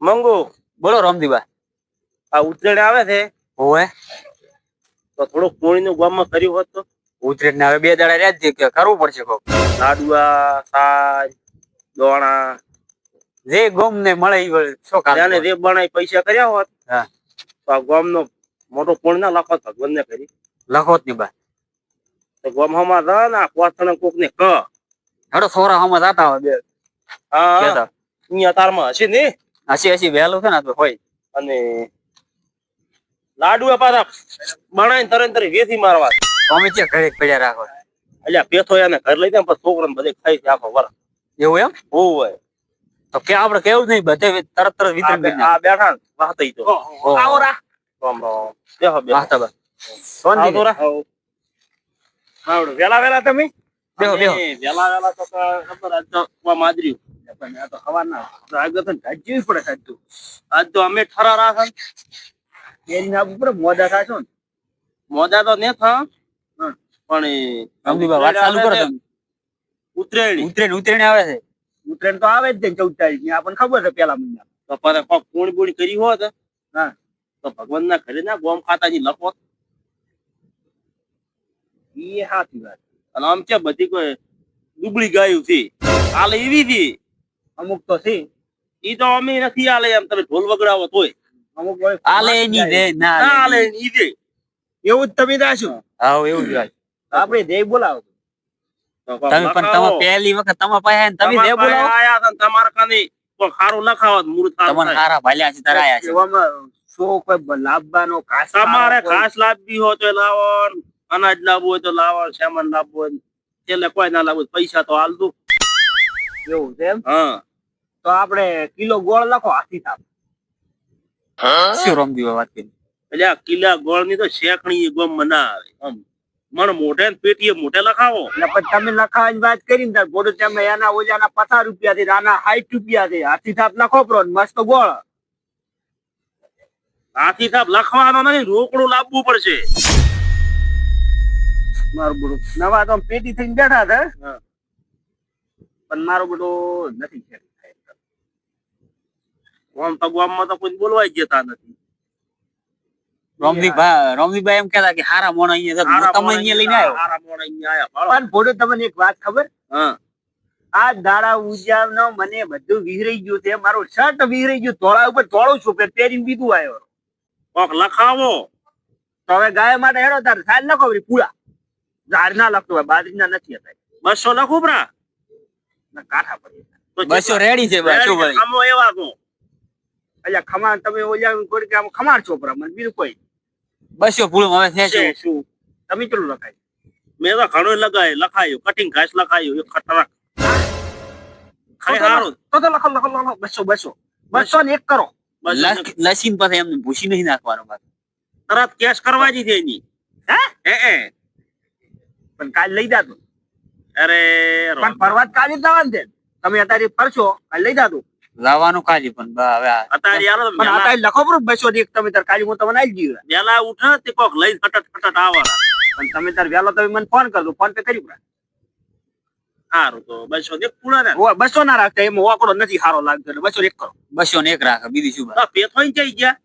મંગુ બોલો રામદીબા. આ ઉત્તરાયણ આવે છે હોવે તો થોડુંક પોણીનું ગામમાં કર્યું હોત તો ઉતરેટ ને હવે 2 દાડા રહ્યા જ કે કરવું પડશે કોક. લાડુઆ સાજ દોણા જે ગોમ ને મળે ઈ શું કામ ત્યાંને જે બનાવી પૈસા કર્યા હોત હા તો આ ગામનો મોટો પોણી ના લખો ભગવાન ને કરી લખો જ ની બા. તો ગામ હમા રહ ને પોથણ કોક ને ક હેડો સોરા હમા જાતા હોય બે હા કેતા અહીંયા તારમાં હશે ને હસી વહેલું છે ને તો હોય. અને લાડુઆ પાછા બનાવીને તરત વેથી મારવા અમે છે ઘરે પડ્યા રાખો એટલે પેથો એને ઘર લઈ જાય પછી છોકરાને બધે ખાઈ છે આખો વર એવું એમ હોય તો કે આપણે કેવું જ નહીં બધે તરત વિતરણ કરી આ બેઠા ને વાત તો આવો રા રામ રામ બેહો બેહો વાહતા બા આવતો રા આવડો વેલા તમે બેહો બેહો વેલા તો ખબર આજ તો માજર્યું પણ આ તો હવાના આગળ તો ઢાજી પડે સાચું આજ તો અમે ઠરા રાખન એની ઉપર મોડા થાશો ને મોજા તો ને થા પણ રામદીબા વાત ચાલુ કરો તમે. ઉત્તરાયણ ઉતરેણ આવે છે. ઉત્તરાયણ તો આવે જ ને 14 તારીખ આપણને ખબર છે પેલા મહિના તો પાછા કોક પૂણી પૂણી કરી હોત હા તો ભગવાન ના ઘરે ના ગોમ ખાતાજી લખો એ સાચી વાત અને આમ છે બધી કોઈ દુબળી ગાયું છે હાલ એવી છે અમુક તો છે ઈ તો અમે નથી હાલે એમ તમે ઢોલ વગડાવો તોય અમુક હોય આલે ની દે ના ના હાલે આલે ઈ દે એવું જ તમે દાશો હા એવું જ વાત. આપણે દે બોલાવો તો કોક તમે પણ લખાવો. તમે પહેલી વખત તમા પાસે આયા ને તમે જે તમારા બોલાવો પાસે આયા હતા ને તમારા કાને કોઈ ખારું લખાવત મૂળ તમને હારા ભાલ્યા છે તારા આયા છે. એવામાં શો કોઈ લાભવાનો ખાસ તમારે ઘાસ લાવવી હોય તો લાવો અનાજ લાવવું હોય તો લાવો સામાન લાવવું હોય એટલે કોઈ ના લાવવું પૈસા તો હાલ દઉં એવું છે એમ હા તો આપણે કિલો ગોળ લખો હાથી થાપ શું રામદીબા વાત કરી. એટલે આ કિલ્લા ગોળ ની તો શેકણી ગમ ના આવે આમ મણ મોઢે ને પેટીએ મોઢે લખાવો એટલે પછી તમે લખાવાની વાત કરી ને તાર બોડું તમે એના ઓજાના 50 રૂપિયા થી આના 60 રૂપિયા થી હાથી થાપ લખો પ્રો મસ્ત ગોળ હાથી સાહેબ લખવાનો નહીં રોકડું લાવવું પડશે મારું બધું નવા તો પેટી થઈને બેઠા હતા હા. પણ મારું બધું નથી છે આમ તો ગામમાં તો કોઈ બોલવાય જતા નથી રામદીબા એમ કહેતા કે હારા મોણ અહીંયા તમે અહીંયા લઈને આવ્યો. હારા મોણ અહીંયા આયા ભાળો. પણ બોડું તમને એક વાત ખબર હા આ દાડા ઉજાવનો મને બધું વિહરાઈ ગયું છે મારું શર્ટ વિહરાઈ ગયું ધોળા ઉપર ધોળું છું પહેરીને બીજું આવ્યો કોક લખાવો તો હવે ગાય માટે હેડો તાર સાલ લખો વળી પૂરા ઝાડ ના લખતો હોય બાજરીના નથી હતા 200 લખું બરા ના કાઠા પડી તો બસો રેડી છે બા શું ભાઈ. આમો એવા કો એટલે ખમાણ તમે ઓલા કોઈ કે આમ ખમાણ છોપરા મને બીજું કોઈ બસો પૂળું હવે છે છે શું. શું તમે કેટલું લખાય મેં તો ઘણું લખાયું કટિંગ ઘાસ લખાયું એક ખતરનાક ખાઈ હારું તો લખો લખો લખો 200 200 ને એક કરો બસ લસીન પાસે એમને ભૂસી નહીં નાખવાનું બાકી. તરત કેશ કરવા જી એની હે પણ કાલ લઈ જાતો અરે પણ ફરવા કાલે જ જવાનું છે તમે અત્યારે ફરશો કાલે લઈ જાતો લાવવાનું કાલી પણ હવે અત્યારે યાર પણ અત્યારે લખો બરો 200 ને એક તમે તાર કાલે હું તમને આવી ગયું વેલા ઉઠે તે કોક લઈ ફટટ આવવાના પણ તમે તાર વહેલો તમે મને ફોન કરજો ફોન પે કરી પડે સારું તો 200 ને પૂરા ને 200 ના રાખતા એમાં વાકડો નથી સારો લાગતો એટલે 200 એક કરો બસો ને એક રાખે બીજું શું બા. પેથોઈ જઈ ગયા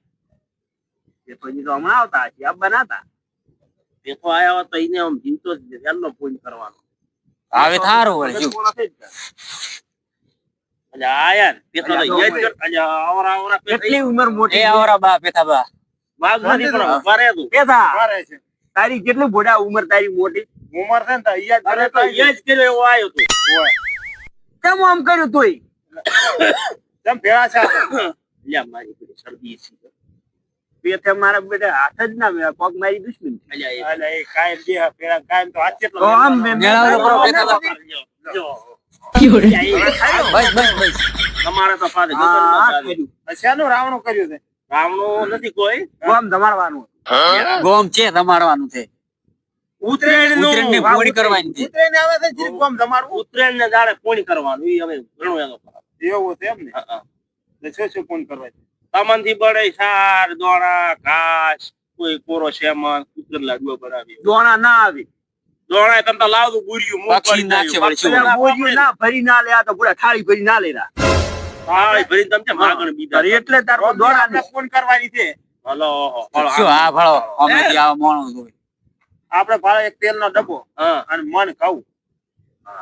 એ તો હજી તો હમણાં આવતા હશે આ બનાતા પેથો આયા હોત તો એને આમ જીવતો જ વેલનો ફોન કરવાનો હવે થારું વળી શું. એટલે આયા ને પેથો તો યાદ કર એટલે આવરા કેટલી ઉંમર મોટી એ આવરા બા પેથા બા વાઘ નથી કરો વારે તું પેથા વારે છે તારી કેટલું બોડા ઉંમર તારી મોટી ઉમર છે ને તો યાદ કરે તો યાદ કર્યો એવો આવ્યો તું કેમ આમ કર્યું તોય કેમ ભેળા છે લ્યા મારી પેલી શરદી છે પેથે મારા બેટા હાથ જ ના મેળા પગ મારી દુશ્મન અલ્યા એ કાયમ જે પેલા કાયમ તો હાથ કેટલો તો આમ મેળાવડો કરો પેથા બા. બસ બસ બસ તમારે તો પાછે શેનું રાવણું કર્યું છે રાવણું નથી કોઈ ગોમ ધમાડવાનું ગોમ છે રમાડવાનું છે. ઉત્તરાયણ ઉતરેણ ને પોણી કરવાની છે. ઉતરેને આવે છે જીરી ગોમ ધમાડવું ઉત્તરાયણ ને દાડે પોણી કરવાનું ઈ હવે ઘણું એનો એવું છે એમ ને શું શું ફોન કરવા તમનથી બળે સાર દોણા ઘાસ કોઈ કોરો શેમન કુતર લાડવા બનાવી દોણા ના આવી દોણા તમ તો લાવતું ગુરિયું મું પક્ષી કરી નાખશે નાખ્યું. વળી શું. બોલ્યું ના ભરી ના લે આ તો પૂરા થાળી ભરી ના લેરા હા એ ભરીને તમે કેમ આગળ બીજા અરે એટલે તાર પર દોડા ને ફોન કરવાની છે હલો શું હા ભાળો અમે ત્યાં મોણું જોઈ. આપણે ભાડે એક તેલનો ડબ્બો હા અને મન ઘઉં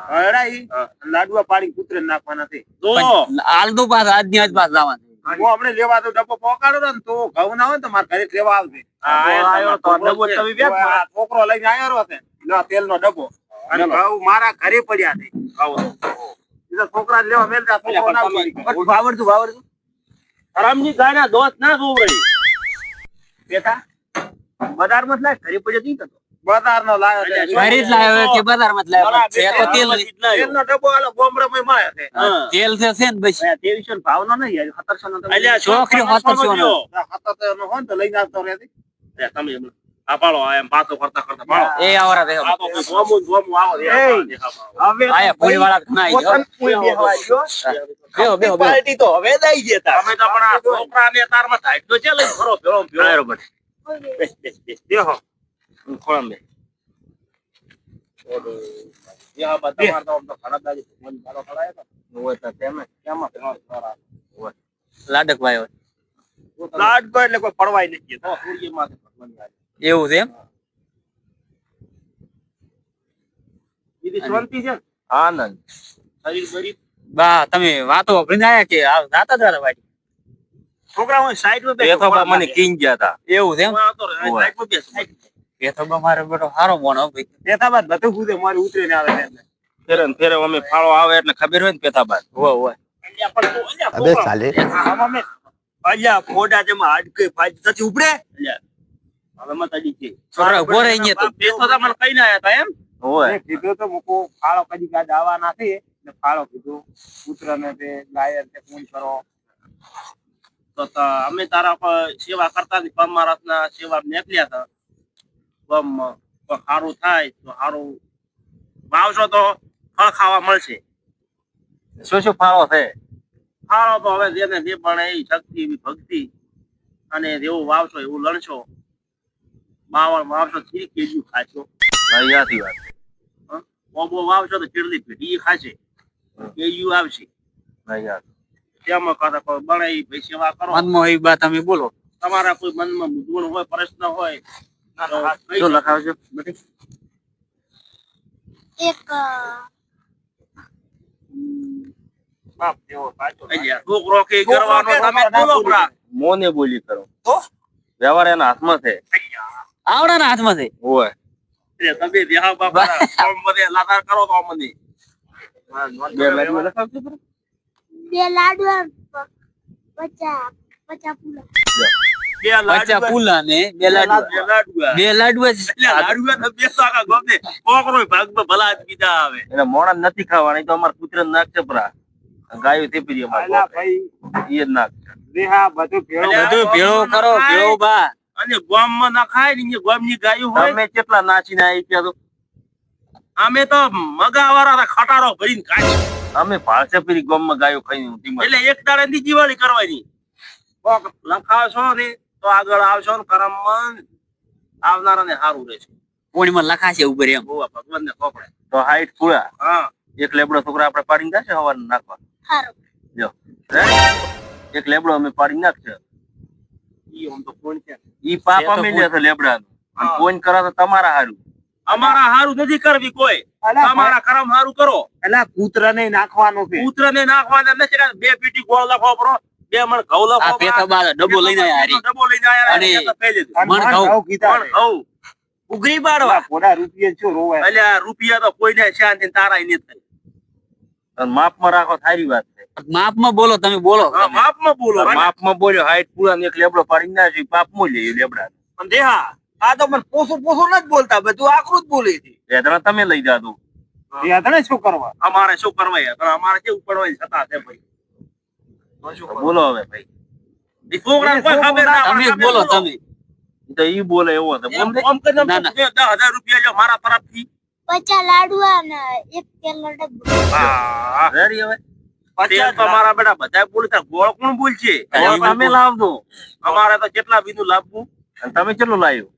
હરાઈ હા. લાડવા પાડી કૂતરે નાખવાના છે તો પણ આલદુ પાસ આજની આજ પાસ જવાનું. હું હમણાં લેવા તો ડબ્બો પહોંચાડો ને તો ઘઉં ના હોય ને તો મારા ઘરે જ લેવા આવશે આયો તો ડબ્બો તમે તો આ છોકરો લઈને આવ્યો છે લો તેલનો ડબ્બો અને ઘઉં મારા ઘરે પડ્યા છે એ તો છોકરા લેવા મેલતા છોકરો ના ઉપાડી ગયો. વાવડતું હરામની ગાયના દોત ના જોવરાય બેટા બજારમાં જ લાય ઘરે પડ્યો નહીં થતો બજારનો લાવ્યો છે ઘરે જ લાવ્યો કે બજારમાં જ લાવ્યો? છે તો તેલ નહીં. તેલનો ડબ્બો હાલો ગોમડામાં મળે છે હા. તેલ છે ને પછી 2300 નો ભાવ નો નહીં યાર 1700 નો તમે અલ્યા છોકરી છોકરી 700 નો. નો હોય ને તો લઈને આવતો રહેતી તમે આ પાડો આ એમ પાછો કરતા કરતા પાડો એ આવરા દેખો. આ તો ગોમું આવો એ. હવે આયા પૂરી વાળા ઘણા આવી ગયો. પોતાનું પૂરી બેહવા ગયો. બેહો. પાર્ટી તો હવે દઈ જતા તમે તો પણ આ છોકરાને તારમાં ધાઈટ તો છે લઈને ફરો ભેળો ભેળો બરોબર. દેહો ખોળમ બે યા બા તમાર તો આમ તો ઘણા દાડી મન મારો ખડાય તો હોય તો તેમ જ. કેમાં ભેળો ખરા લાડકભાઈ હોય. લાડ કોઈ એટલે કોઈ પડવાય નથી તો સૂર્ય માં ભગવાન આવે એવું છે એમ? દીદી શાંતિ છે ને? આનંદ શરીર બરી બા તમે વાતો વાપરીને આયા કે જાતા જ હતા વાડી? છોકરા હું સાઈડ માં એ તો મને કિંગ ગયા હતા એવું છે એમ? હું આવતો રહ્યો સાઈડ પર બેસ એ તો બા મારો બેટો હારો મોણો ભાઈ. પેથાબાદ બધું કૂદે મારી ઉતરે ને આવે એટલે ફેરે ને ફેરે અમે ફાળો આવે એટલે ખબર હોય ને પેથાબાદ હોય. અલ્યા પણ તું અલ્યા અબે છોકરા. સાલે આમાં મેં અલ્યા ફોડા જેમાં હાડકે ફાજ નથી ઉપડે અલ્યા હવે મત અડી છે છોકરા ઉભો રહી ગયા તો. બેસો તો મને કઈ ના આયા તા એમ મેં કીધું તો મૂકો ફાળો કદી કાદ આવવાના છે એટલે ફાળો કીધું પુત્ર ને તે લાયર તે ફોન કરો તો અમે તારા પર સેવા કરતા હતી પરમારસના સેવા નીકળ્યા હતા ગમ સારું થાય તો સારું વાવશો તો ફળ ખાવા મળશે શું શું ફાળો છે? ફાળો તો હવે જેને જે પણ એ શક્તિ એવી ભક્તિ અને જેવું વાવશો એવું લણશો બાવળ વાવશો ચીરી કેજ્યું ખાશો ભાઈ વાત. ઓબો વાવશો તો ચીડલી પેઢી ખાશે કેજ્યું આવશે ભાઈ તેમાં કદાચ કોઈ બને એ ભાઈ સેવા કરો મનમાં એ બા તમે બોલો. તમારા કોઈ મનમાં મૂંઝવણ હોય પ્રશ્ન હોય તો કહી શું શકો. લખાવજો બધી? એક બાપ જેવો પાછો અલ્યા, છોકરો કે કરવાનો તમે બોલો પ્રા. મોને બોલી કરો તો? વ્યવહાર એના હાથમાં છે આવડાના હાથમાં છે. હોય એટલે તમે દેહા બાપા આમ બધે લાગાર કરો તો અમને બે લાડવા લખાવજો બરાબર? બે લાડવા પચાસ પૂરા બે બચ્ચા લાડવા પુલા ને બે લાડવા. બે લાડવા બે લાડવા જ. એટલે લાડવા તો બે સાકા ગમે છોકરો ભાગમાં ભલા જ કીધા આવે એને મોણા નથી ખાવાના ઈ તો અમારા પુત્ર નાખશે પરા ગાયો તે પીરી અલ્યા અમારે ભાઈ એ જ નાખશે દેહા બધું ભેળો અલ્યા, બધું ભેળો કરો ભેળો બા. અને ગામમાં ના ખાય ને ગામની ગાયું હોય તમે કેટલા નાચીને આવી ગયા તો અમે તો મગાવાળા ખટારો ભરીને ખાય અમે ભાળસે પીરી ગામમાં ગાયો ખાઈને ઊંધી એટલે એક દાડે ની દિવાળી કરવાની કોક લખાવશો ને તો આગળ આવશો ને કરમમાં આવનારા ને સારું રહેશે પૂર્ણિમા લખાશે ઉપર એમ. બહુ ભગવાન ને ખોપડે તો હાઈટ પૂરા હા એક લેબડો છોકરા આપણે પાડીને જશે હવારે નાખવા સારું જો એક લેબડો અમે પાડીને નાખશે ઈ આમ તો કોણ છે ઈ પાપ એ તો અમે લે છે લેબડાનું અને હા. ફોન કરા તો તમારા હારું અમારા હારું નથી કરવી કોઈ અલ્યા તમારા કરમ હારું કરો અલ્યા પુત્ર ને નાખવાનું છે પુત્ર ને નાખવાના નથી કે બે પીટી ગોળ લખો પડો બે મણ ઘઉં લખો આ પેથા બા ડબ્બો લઈને આયા હારી. ડબ્બો લઈને આયા અને અને પહેલી દીધું. અને મણ મણ ઘઉં. ઘઉં કીધા પણ ઘઉં ઉઘરી પાડવા ફોડા રૂપિયા શું રોવાય અલ્યા રૂપિયા તો કોઈને શાંતિ તારાય નથી થઈ અને માપમાં રાખો સારી વાત છે માપમાં બોલો તમે બોલો. હા, માપમાં બોલો માપમાં બોલ્યો હાઈટ પૂરા ને એક લેબડો પાડીને નાખી પાપ મૂલ્ય એ લેબડા પણ દેહા આ તો મને પોસું નથી બોલતા બધું આકરું જ બોલે છે વેદના તમે લઈ જાતું યાદ શું કરવા અમારે શું કરવા યાર પણ અમારે કેવું પડવાની છતાં છે ભાઈ તો શું કરવું? બોલો હવે ભાઈ ઈ છોકરાને કોઈ ખબર ના તમે પડે, જ બોલો બોલો. તમે. ઈ તો ઈ બોલે એવો હતો બોલ દે એમ કરીને ના, ના. 10,000 રૂપિયા લ્યો મારા તરફથી પચાસ લાડવા ને એક તેલનો ડબ્બો હા રેડી હવે તે તો મારા બેટા બધા બોલતા ગોળ કોણ બોલશે ગોળ તમે લાવજો અમારે તો કેટલા બીજું લાવવું અને તમે કેટલું લાવ્યું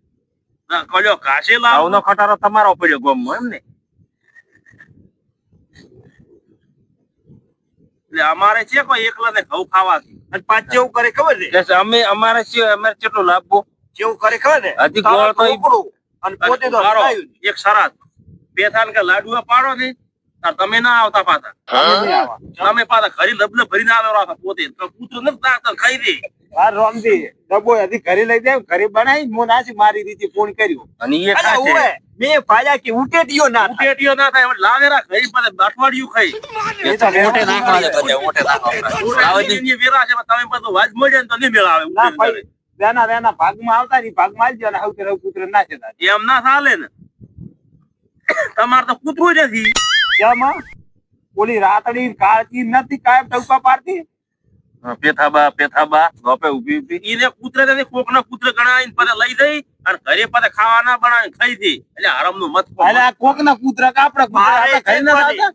કલ્યો ઘાસે લાવ આવનો ખટારો તમારો પડ્યો ગામમાં એમ ને એટલે અમારે છે કોઈ એકલા ને ઘઉં ખાવાથી અને પાંચ જેવું કરે ખબર છે એટલે અમારે કેટલો લાભવો જેવું કરે ખબર ને હજી ગોળ તો છોકરું અને પોતે તો મારો હલાવ્યું જ. એક શરત પેથાન કે લાડુઆ પાડો ને તાર તમે ના આવતા પાછા અમે નહીં આવા. તમે પાછા ઘરે લબલે ભરીને આવેલો હતા પોતે તો કૂતરો નથી નાખતા ખાઈ દે આ રોમજી ડબ્બો હજી ઘરે લઈ જાય ઘરે બનાવી હું નાસી મારી રીતે ફોન કર્યો અને એ અલા, ખાશે ઉવે, મેં પાયા કે ઉટેટીયો ના થાય. ઉટેટીઓ ના થાય લાવેરા ઘરે પાછા અઠવાડિયું ખાઈ એ તો મોટે નાખવા દે બધે મોટે નાખવા ઉટેટીની વેરા છે તમે બધું વાજ મળે ને તો નહીં મેળ આવે ના ભાઈ વેના ભાગમાં આવતા ની ભાગમાં આવજો અને હવતે હવ કૂતરો નાશે તારે. એમ ના ચાલે ને તમારે તો કૂતરું નથી જેમાં ઓલી રાતડી કાળજી નથી કાયમ ટવકા પાડતી પેથાબા ગોપે ઉભી ઈને કૂતરે નથી કોકના કૂતરે ગણાવીને પાછા લઈ જઈ અને ઘરે પાછા ખાવા ના બનાવીને ખાઈ દે એટલે હરામનું મત ખો. અલા, આ કોકના કૂતરા કે આપણા કૂતરા આપણે ખાઈ ના જાતા?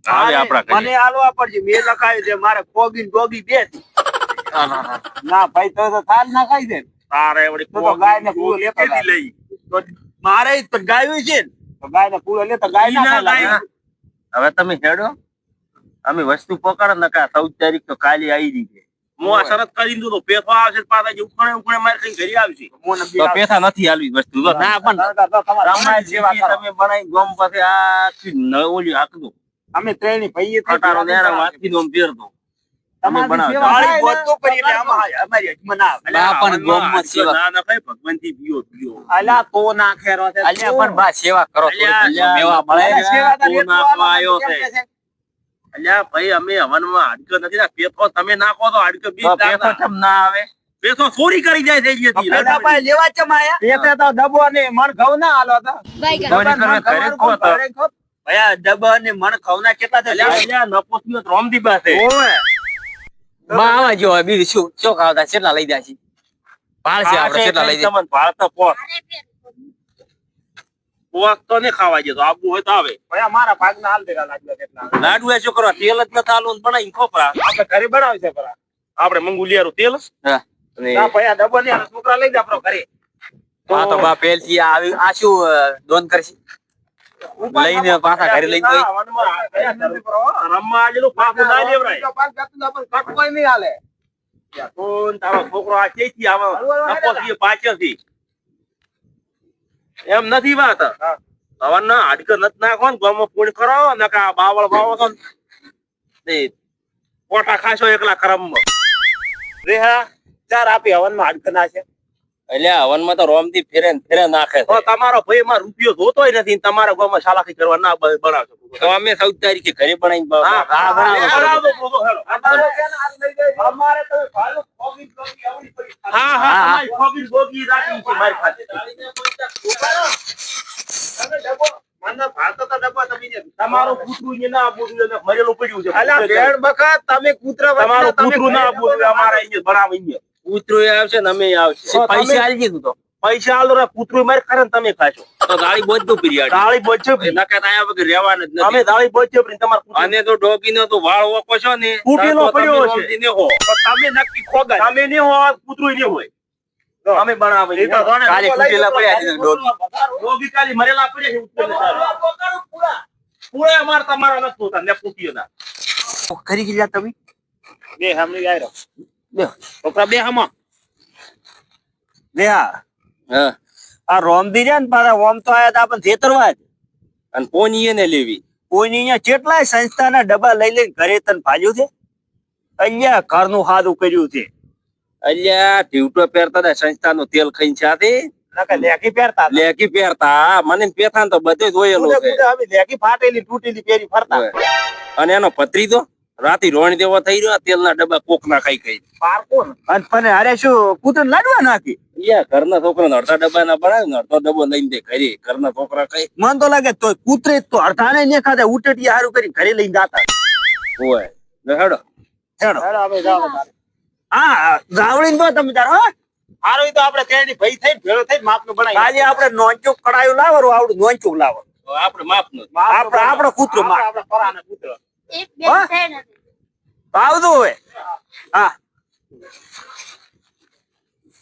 આવે આપણા ઘરે. મને આલવા પડશે મેં લખાયું છે મારે ખોગી ને ડોગી બે છે. ના ભાઈ તો થાલ ના ખાઈ દે તારે વળી તો ગાયને પૂરો લેતો કેટલી જાય. લઈ તો મારે તો ગાયું છે ને તો ગાયને પૂરો લેતો ગાય ના ઈ ના ખાય ગાય. હવે તમે હેડો અમે વસ્તુ પકડો ને કા 14 તારીખ તો કાલે આવી રહી છે હું આ શરત કરી દીધું તો પેથો આવશે પાછા જે ઉખણે મારે ખાઈને ઘરે આવશે મોને બી તો આવે. પેથા નથી આલવી વસ્તુ તો ના પણ તો તમારે રામાયણ સેવા જેવી કરો. તમે બનાવી ગોમ પાસે આ ઓલી હાકદો અમે ત્રણેય ભાઈએ થઈ ખટારો સેવા નેરા કરો. વાંચી દો પેરતો તમારી બનાવો. સેવા ગાળી થાય ને, બોલતો કરી એટલે અમારી હજમાં ના આવે. બા પણ ગોમમાં આમાં સેવા. ના ના ખાય ભગવાનથી પીઓ અલા તો ના ખેરો છે. અલ્યા પણ બા સેવા કરો થોડી. અલ્યા, મેવા મળે અલા, સેવા તારી તું એટલું નાખવા આલો આવ્યો કેમ છે. કે છે? અલ્યા ભાઈ અમે હવનમાં હાડકો નથી ના પેથો તમે નાખો તો હાડકો બી તો પેથો ચમ ના આવે પેથો ચોરી કરી જાય છે અહીંયાથી. પેલા ભાઈ લેવા ચમ આયા? પેતે તો ડબ્બો ને મણ ઘઉં ના આલો તો. બાઈગન ચોરી કરવા ઘરે જ ખો તો. ઘરે ખો. ભાઈ આ ડબ્બા ને મણ ઘઉં ના કેટલા છે? અલ્યા નપોતીઓ તો રોમદી પાસે ઓવે. બા આવા જો બીજું શું ખાવતા કેટલા લઈ જાય છે પાળશે આપણે કેટલા લઈ જાય તમને ભાળતા પોસ પોસ તો નહીં ખાવા જતો આબુ હોય તો આવે ભાઈ આ મારા ભાગના હાલ દેરા લાગ્યા કેટલા. લાડુ એ શું કરવા તેલ જ નથી આલું બનાવી ખોપરા આપણે ઘરે બનાવી છે પરા. આપણે મંગુલિયારું તેલ હા. અને ના ભાઈ આ ડબ્બો ને આ છોકરા લઈ જા આપણો ઘરે. આ તો બા પહેલથી આવી આ શું દોન કરશે લઈને પાછા ઘરે લઈને ગઈ. હા, વનમાં રમવા આલેલું પાકું ના લેવરાય તો પાંચ જાતનું આપણને કટકોય નહીં હાલે. કોણ તારો છોકરો આ ચેથી આવે નપોતીએ પાછળથી એમ નથી વાત હવે ના હાડક નથી નાખો ને ગામમાં પૂણ કરો ને કા બાવળ બાવો છો ને કોટા ખાશો એકલા કરમમાં રેહા ચાર આપી હવનમાં હાડક ના છે. એટલે હવનમાં તો રોમથી ફેરે નાખે તો છે તમારો ભાઈ માં રૂપિયો જોતોય નથી ને તમારા ગામમાં શાલાકી કરવા ના બનાવશો તો અમે 14 તારીખે ઘરે બનાવીને હા, બનાવો તો હેલો. અમારે છે ને હાલ લઈ જાય. અમારે તો ભાલું ખોગી ખોગી આવડી પડી. હા હા તમારી ખોબી ગોગી રાખી છે મારી પાસે તમે ડબ્બો મને ભાળતો તો ડબ્બો તમે ને. તમારું કૂતરું ને ના બોલું એને મરેલું પડ્યું છે અલા ભેળ બકા તમે કૂતરા તમારું વચ્ચે તમે કૂતરું ના ઘરે બોલું અમારે અહીંયા બનાવે અહીંયા કૂતરું આવશે ને અમે આવશે પૈસા આલી દીધું તો પૈસા આલો રે કૂતરું મારે કરે ને તમે ખાશો તો ગાડી બધું પીરિયાડ દાળી બચે નકા આયા વગર રહેવાનું જ અમે નથી દાળી બચે તમારે કૂતરું અને તો ડોગીનો તો વાળ ઓકો છો ને તૂટેલો તો તમે પડ્યો છે. રોમથી ને હો તમે નક્કી ખોગા તમે નહીં હો કૂતરું નહીં હોય અમે બનાવે એ તો જાણે કાલે ડબ્બો લઈ તૂટેલા જતો પડ્યા છે ને ડોગ. રોગી કાલી મરેલા પડ્યા છે ઉત્તર પૂરે અમાર તમારા નથી હોતા ને પૂતીઓ ના કરી ગયા તમે બે સામની આયરો. છોકરા બે હમા રેહા હા આ રોમદી રહ્યા ને પાછા ઓમ તો આયા તા આપણને છેતરવા જ. અને પોની એને લેવી કોઈની અહીંયા કેટલાય સંસ્થાના ડબ્બા લઈ લઈને ઘરે તને ભાલ્યું છે અહીંયા ઘરનું સાદું કર્યું છે. અલ્યા ઢીવટો પહેરતા હતા સંસ્થાનું તેલ ખાઈને સાથે નકર લેખી પહેરતા હતા. લેકી પહેરતા મને પેથાન તો બધે જોયેલું કુદે છે કુદે અમે લેખી ફાટેલી તૂટેલી પહેરી ફરતા. અને એનો પત્રી તો રાતી રોણ દેવો થઈ રહ્યો તેલના ડબ્બા કોક ના ખાઈ ખાઈ પારકો ને. અને પણ અરે શું કૂતર લાડવા નાખી યા ઘરના છોકરા અડધા ડબ્બા ના બનાવે ને અડધો ડબ્બો લઈને દે ઘરે ઘરના છોકરા ખાઈ મન તો લાગે તો કૂતરે તો અડધાને ને ખાધા ઉટેટી હારું કરી ઘરે લઈને જાતા. હોય હેડો હેડો હેડો અમે જાઓ તારે. હા ગાવડીને તો તમે તાર હો હારું ઈ તો આપણે તેની ભાઈ થઈ ભેળો થઈ માપનું બનાવી. કાલે આપણે નોંચુક કડાયું લાવવાનું આવડું નોંચુક લાવો આપણે માપ નું આપણો કૂતરો માપ. આપણે ફરાને કૂતરો. એક બે હા? ત્રણ આવતું હોય હા